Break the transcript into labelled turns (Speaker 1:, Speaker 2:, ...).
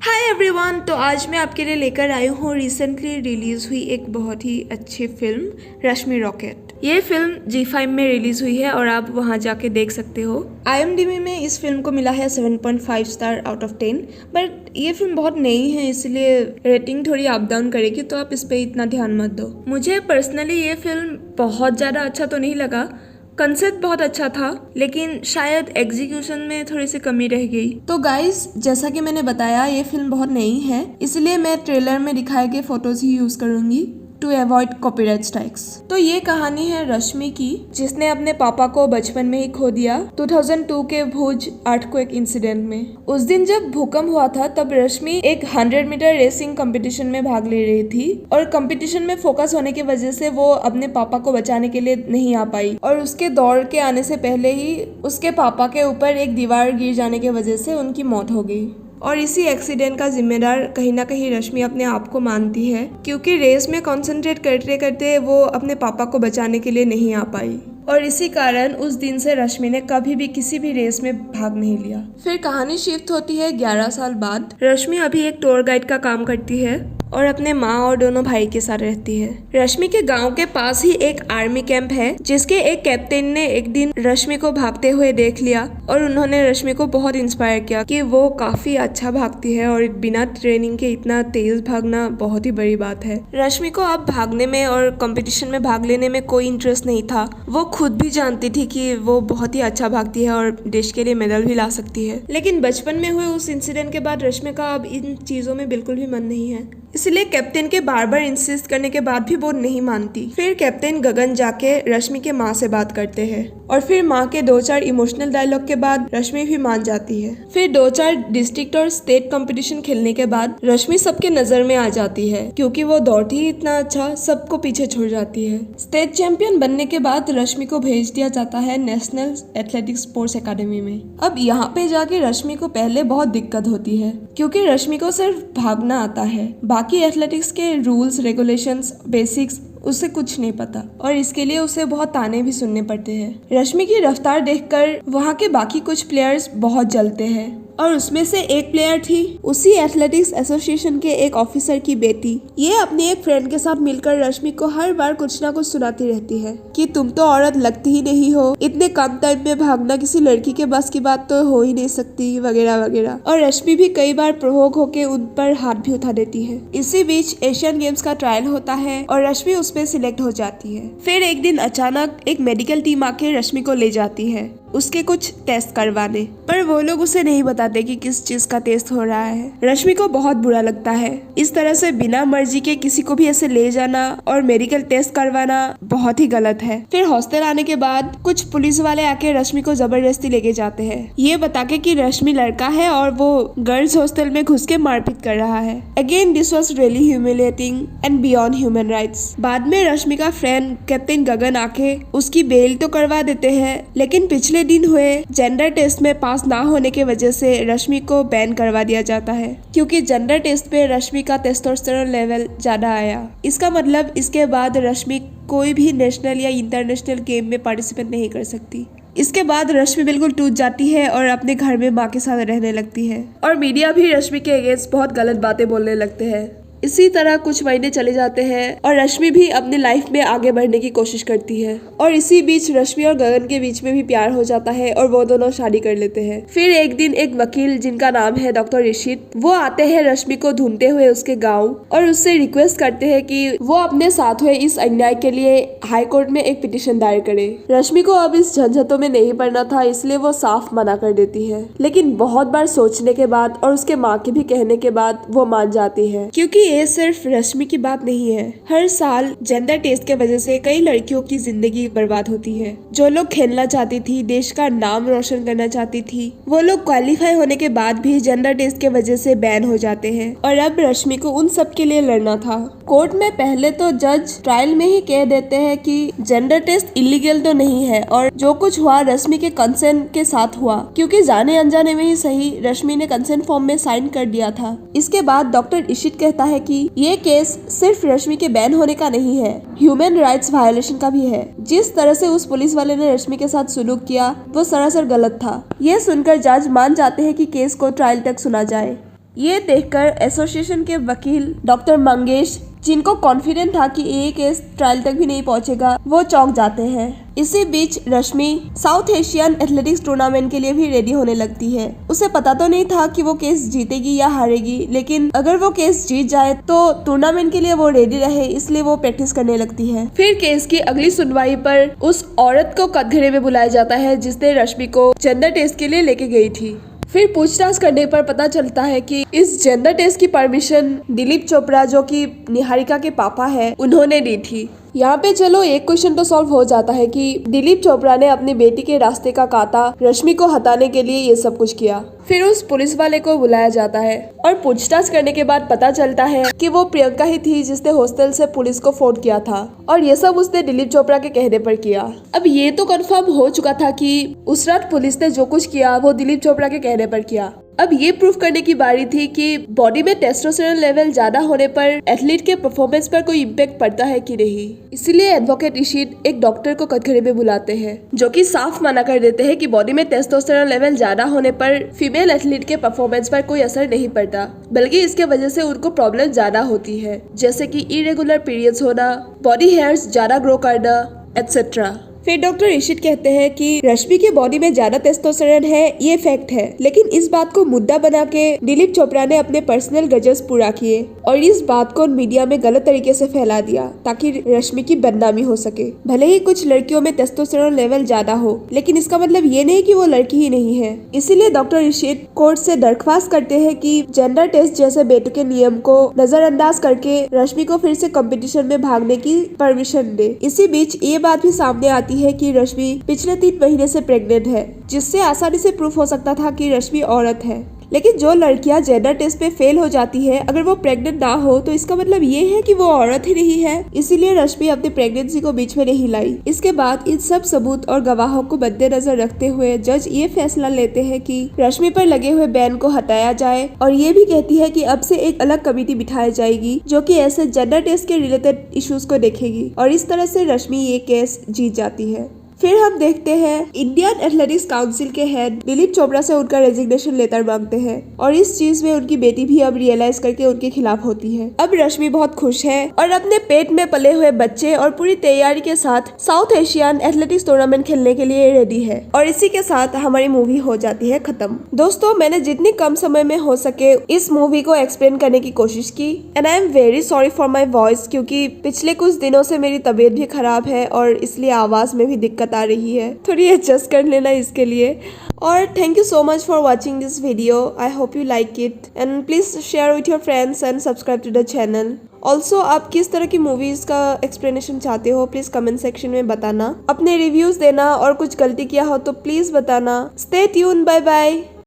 Speaker 1: Hi everyone. तो आज मैं आपके लिए लेकर आई हूँ रिसेंटली रिलीज हुई एक बहुत ही अच्छी फिल्म रश्मि रॉकेट। ये फिल्म G5 में रिलीज हुई है और आप वहाँ जाके देख सकते हो। IMDb में इस फिल्म को मिला है 7.5 स्टार आउट ऑफ 10। बट ये फिल्म बहुत नई है इसलिए रेटिंग थोड़ी अप डाउन करेगी, तो आप इस पे इतना ध्यान मत दो। मुझे पर्सनली ये फिल्म बहुत ज़्यादा अच्छा तो नहीं लगा। कंसेप्ट बहुत अच्छा था लेकिन शायद एग्जीक्यूशन में थोड़ी सी कमी रह गई। तो गाइस, जैसा कि मैंने बताया ये फिल्म बहुत नई है, इसलिए मैं ट्रेलर में दिखाए गए फोटोज ही यूज करूंगी टू अवॉइड कॉपीराइट स्ट्राइक्स। तो ये कहानी है रश्मि की, जिसने अपने पापा को बचपन में ही खो दिया 2002 के भुज अर्थक्वेक इंसिडेंट में। उस दिन जब भूकंप हुआ था तब रश्मि एक 100 मीटर रेसिंग कंपटीशन में भाग ले रही थी और कंपटीशन में फोकस होने की वजह से वो अपने पापा को बचाने के लिए नहीं आ पाई और उसके दौड़ के आने से पहले ही उसके पापा के ऊपर एक दीवार गिर जाने की वजह से उनकी मौत हो गई। और इसी एक्सीडेंट का जिम्मेदार कहीं ना कहीं रश्मि अपने आप को मानती है, क्योंकि रेस में कंसंट्रेट करते करते वो अपने पापा को बचाने के लिए नहीं आ पाई और इसी कारण उस दिन से रश्मि ने कभी भी किसी भी रेस में भाग नहीं लिया। फिर कहानी शिफ्ट होती है 11 साल बाद। रश्मि अभी एक टूर गाइड का काम करती है और अपने माँ और दोनों भाई के साथ रहती है। रश्मि के गांव के पास ही एक आर्मी कैंप है, जिसके एक कैप्टन ने एक दिन रश्मि को भागते हुए देख लिया और उन्होंने रश्मि को बहुत इंस्पायर किया कि वो काफी अच्छा भागती है और बिना ट्रेनिंग के इतना तेज भागना बहुत ही बड़ी बात है। रश्मि को अब भागने में और कंपटीशन में भाग लेने में कोई इंटरेस्ट नहीं था। वो खुद भी जानती थी कि वो बहुत ही अच्छा भागती है और देश के लिए मेडल भी ला सकती है, लेकिन बचपन में हुए उस इंसिडेंट के बाद रश्मि का अब इन चीजों में बिल्कुल भी मन नहीं है। इसलिए कैप्टन के बार बार इंसिस्ट करने के बाद भी वो नहीं मानती। फिर कैप्टन गगन जाके रश्मि के माँ से बात करते हैं और फिर माँ के 2-4 इमोशनल डायलॉग के बाद रश्मि भी मान जाती है। फिर 2-4 डिस्ट्रिक्ट और स्टेट कंपटीशन खेलने के बाद रश्मि सबके नजर में आ जाती है, क्योंकि वो दौड़ती ही इतना अच्छा, सबको पीछे छोड़ जाती है। स्टेट चैंपियन बनने के बाद रश्मि को भेज दिया जाता है नेशनल एथलेटिक्स स्पोर्ट्स एकेडमी में। अब यहाँ पे जाके रश्मि को पहले बहुत दिक्कत होती है, क्योंकि रश्मि को सिर्फ भागना आता है, बाकी एथलेटिक्स के रूल्स रेगुलेशंस बेसिक्स उसे कुछ नहीं पता और इसके लिए उसे बहुत ताने भी सुनने पड़ते हैं। रश्मि की रफ्तार देखकर वहाँ के बाकी कुछ प्लेयर्स बहुत जलते हैं और उसमें से एक प्लेयर थी उसी एथलेटिक्स एसोसिएशन के एक ऑफिसर की बेटी। ये अपने एक फ्रेंड के साथ मिलकर रश्मि को हर बार कुछ ना कुछ सुनाती रहती है कि तुम तो औरत लगती ही नहीं हो, इतने कम टाइम में भागना किसी लड़की के बस की बात तो हो ही नहीं सकती, वगैरह वगैरह। और रश्मि भी कई बार प्रोवोक होके उन पर हाथ भी उठा देती है। इसी बीच एशियन गेम्स का ट्रायल होता है और रश्मि उसमें सिलेक्ट हो जाती है। फिर एक दिन अचानक एक मेडिकल टीम आके रश्मि को ले जाती है उसके कुछ टेस्ट करवाने, पर वो लोग उसे नहीं बताते कि किस चीज का टेस्ट हो रहा है। रश्मि को बहुत बुरा लगता है। इस तरह से बिना मर्जी के किसी को भी ऐसे ले जाना और मेडिकल टेस्ट करवाना बहुत ही गलत है। फिर हॉस्टल आने के बाद कुछ पुलिस वाले आके रश्मि को जबरदस्ती लेके जाते हैं, ये बता के कि रश्मि लड़का है और वो गर्ल्स हॉस्टल में घुस के मारपीट कर रहा है। Again this was really humiliating and beyond human rights. बाद में रश्मि का फ्रेंड कैप्टन गगन आके उसकी बेल तो करवा देते हैं, लेकिन पिछले दिन हुए जेंडर टेस्ट में पास ना होने की वजह से रश्मि को बैन करवा दिया जाता है, क्योंकि जेंडर टेस्ट पे रश्मि का टेस्टोस्टेरोन लेवल ज्यादा आया। इसका मतलब इसके बाद रश्मि कोई भी नेशनल या इंटरनेशनल गेम में पार्टिसिपेट नहीं कर सकती। इसके बाद रश्मि बिल्कुल टूट जाती है और अपने घर में माँ के साथ रहने लगती है और मीडिया भी रश्मि के अगेंस्ट बहुत गलत बातें बोलने लगते हैं। इसी तरह कुछ महीने चले जाते हैं और रश्मि भी अपनी लाइफ में आगे बढ़ने की कोशिश करती है और इसी बीच रश्मि और गगन के बीच में भी प्यार हो जाता है और वो दोनों शादी कर लेते हैं। फिर एक दिन एक वकील जिनका नाम है डॉक्टर ऋषित, वो आते हैं रश्मि को ढूंढते हुए उसके गाँव और उससे रिक्वेस्ट करते हैं कि वो अपने साथ हुए इस अन्याय के लिए हाई कोर्ट में एक पिटीशन दायर करे। रश्मि को अब इस झंझटों में नहीं पड़ना था, इसलिए वो साफ मना कर देती है, लेकिन बहुत बार सोचने के बाद और उसके माँ के भी कहने के बाद वो मान जाती है, क्योंकि ये सिर्फ रश्मि की बात नहीं है। हर साल जेंडर टेस्ट के वजह से कई लड़कियों की जिंदगी बर्बाद होती है। जो लोग खेलना चाहती थी, देश का नाम रोशन करना चाहती थी, वो लोग क्वालिफाई होने के बाद भी जेंडर टेस्ट के वजह से बैन हो जाते हैं और अब रश्मि को उन सब के लिए लड़ना था। कोर्ट में पहले तो जज ट्रायल में ही कह देते हैं कि जेंडर टेस्ट इलीगल तो नहीं है और जो कुछ हुआ रश्मि के कंसेंट के साथ हुआ, क्योंकि जाने अनजाने में ही सही रश्मि ने कंसेंट फॉर्म में साइन कर दिया था। इसके बाद डॉक्टर इशित कहता है कि ये केस सिर्फ रश्मि के बैन होने का नहीं है, ह्यूमन राइट्स वायलेशन का भी है। जिस तरह से उस पुलिस वाले ने रश्मि के साथ सुलूक किया वो सरासर गलत था। ये सुनकर जज मान जाते हैं कि केस को ट्रायल तक सुना जाए।
Speaker 2: ये देखकर एसोसिएशन के वकील डॉक्टर मंगेश, जिनको कॉन्फिडेंट था कि ये केस ट्रायल तक भी नहीं पहुंचेगा, वो चौंक जाते हैं। इसी बीच रश्मि साउथ एशियन एथलेटिक्स टूर्नामेंट के लिए भी रेडी होने लगती है। उसे पता तो नहीं था कि वो केस जीतेगी या हारेगी, लेकिन अगर वो केस जीत जाए तो टूर्नामेंट के लिए वो रेडी रहे, इसलिए वो प्रैक्टिस करने लगती है। फिर केस की अगली सुनवाई पर उस औरत को कटघरे में बुलाया जाता है जिसने रश्मि को जेंडर टेस्ट के लिए लेके गई थी। फिर पूछताछ करने पर पता चलता है कि इस जेंडर टेस्ट की परमिशन दिलीप चोपड़ा, जो कि निहारिका के पापा है, उन्होंने दी थी। यहाँ पे चलो एक क्वेश्चन तो सॉल्व हो जाता है कि दिलीप चोपड़ा ने अपनी बेटी के रास्ते का कांटा रश्मि को हटाने के लिए ये सब कुछ किया। फिर उस पुलिस वाले को बुलाया जाता है और पूछताछ करने के बाद पता चलता है कि वो प्रियंका ही थी जिसने हॉस्टल से पुलिस को फोन किया था, और ये सब उसने दिलीप चोपड़ा के कहने पर किया। अब ये तो कंफर्म हो चुका था कि उस रात पुलिस ने जो कुछ किया वो दिलीप चोपड़ा के कहने पर किया। अब ये प्रूफ करने की बारी थी कि बॉडी में टेस्टोस्टेरोन लेवल ज्यादा होने पर एथलीट के परफॉर्मेंस पर कोई इम्पैक्ट पड़ता है कि नहीं। इसीलिए एडवोकेट इशित एक डॉक्टर को कटघरे में बुलाते हैं, जो कि साफ मना कर देते हैं कि बॉडी में टेस्टोस्टेरोन लेवल ज्यादा होने पर फीमेल एथलीट के परफॉर्मेंस पर कोई असर नहीं पड़ता, बल्कि इसके वजह से उनको प्रॉब्लम ज्यादा होती है, जैसे कि इरेगुलर पीरियड्स होना, बॉडी हेयर्स ज्यादा ग्रो करना, एटसेट्रा। फिर डॉक्टर इशित कहते हैं कि रश्मि की बॉडी में ज्यादा टेस्टोस्टेरोन है, ये फैक्ट है, लेकिन इस बात को मुद्दा बना के दिलीप चोपड़ा ने अपने पर्सनल गजर्स पूरा किए और इस बात को मीडिया में गलत तरीके से फैला दिया ताकि रश्मि की बदनामी हो सके। भले ही कुछ लड़कियों में टेस्टोस्टेरोन लेवल ज्यादा हो, लेकिन इसका मतलब ये नहीं कि वो लड़की ही नहीं है। इसीलिए डॉक्टर इशित कोर्ट से दरख्वास्त करते हैं कि जेंडर टेस्ट जैसे बेटुके नियम को नजरअंदाज करके रश्मि को फिर से कंपटीशन में भागने की परमिशन दे। इसी बीच ये बात भी सामने आती है कि रश्मि पिछले 3 महीने से प्रेग्नेंट है, जिससे आसानी से प्रूफ हो सकता था कि रश्मि औरत है। लेकिन जो लड़कियां जेंडर टेस्ट पे फेल हो जाती है, अगर वो प्रेग्नेंट ना हो तो इसका मतलब ये है कि वो औरत ही नहीं है। इसीलिए रश्मि अपनी प्रेगनेंसी को बीच में नहीं लाई। इसके बाद इन सब सबूत और गवाहों को मद्देनजर रखते हुए जज ये फैसला लेते हैं कि रश्मि पर लगे हुए बैन को हटाया जाए, और ये भी कहती है कि अब से एक अलग कमेटी बिठाई जाएगी जो कि ऐसे जेंडर टेस्ट के रिलेटेड इश्यूज को देखेगी, और इस तरह से रश्मि ये केस जीत जाती है। फिर हम देखते हैं इंडियन एथलेटिक्स काउंसिल के हेड दिलीप चोपड़ा से उनका रेजिग्नेशन लेटर मांगते हैं, और इस चीज में उनकी बेटी भी अब रियलाइज करके उनके खिलाफ होती है। अब रश्मि बहुत खुश है और अपने पेट में पले हुए बच्चे और पूरी तैयारी के साथ साउथ एशियन एथलेटिक्स टूर्नामेंट खेलने के लिए रेडी है, और इसी के साथ हमारी मूवी हो जाती है खत्म। दोस्तों, मैंने जितनी कम समय में हो सके इस मूवी को एक्सप्लेन करने की कोशिश की, and I am very sorry for my voice, क्योंकि पिछले कुछ दिनों से मेरी तबीयत भी खराब है और इसलिए आवाज में भी दिक्कत आ रही है, थोड़ी एडजस्ट कर लेना इसके लिए। और thank you so much for watching this video. I hope you like it, and please share with your friends and subscribe to the channel. Also आप किस तरह की मूवीज का एक्सप्लेनेशन चाहते हो प्लीज कमेंट सेक्शन में बताना, अपने रिव्यूज देना, और कुछ गलती किया हो तो प्लीज बताना। Stay tune, bye bye.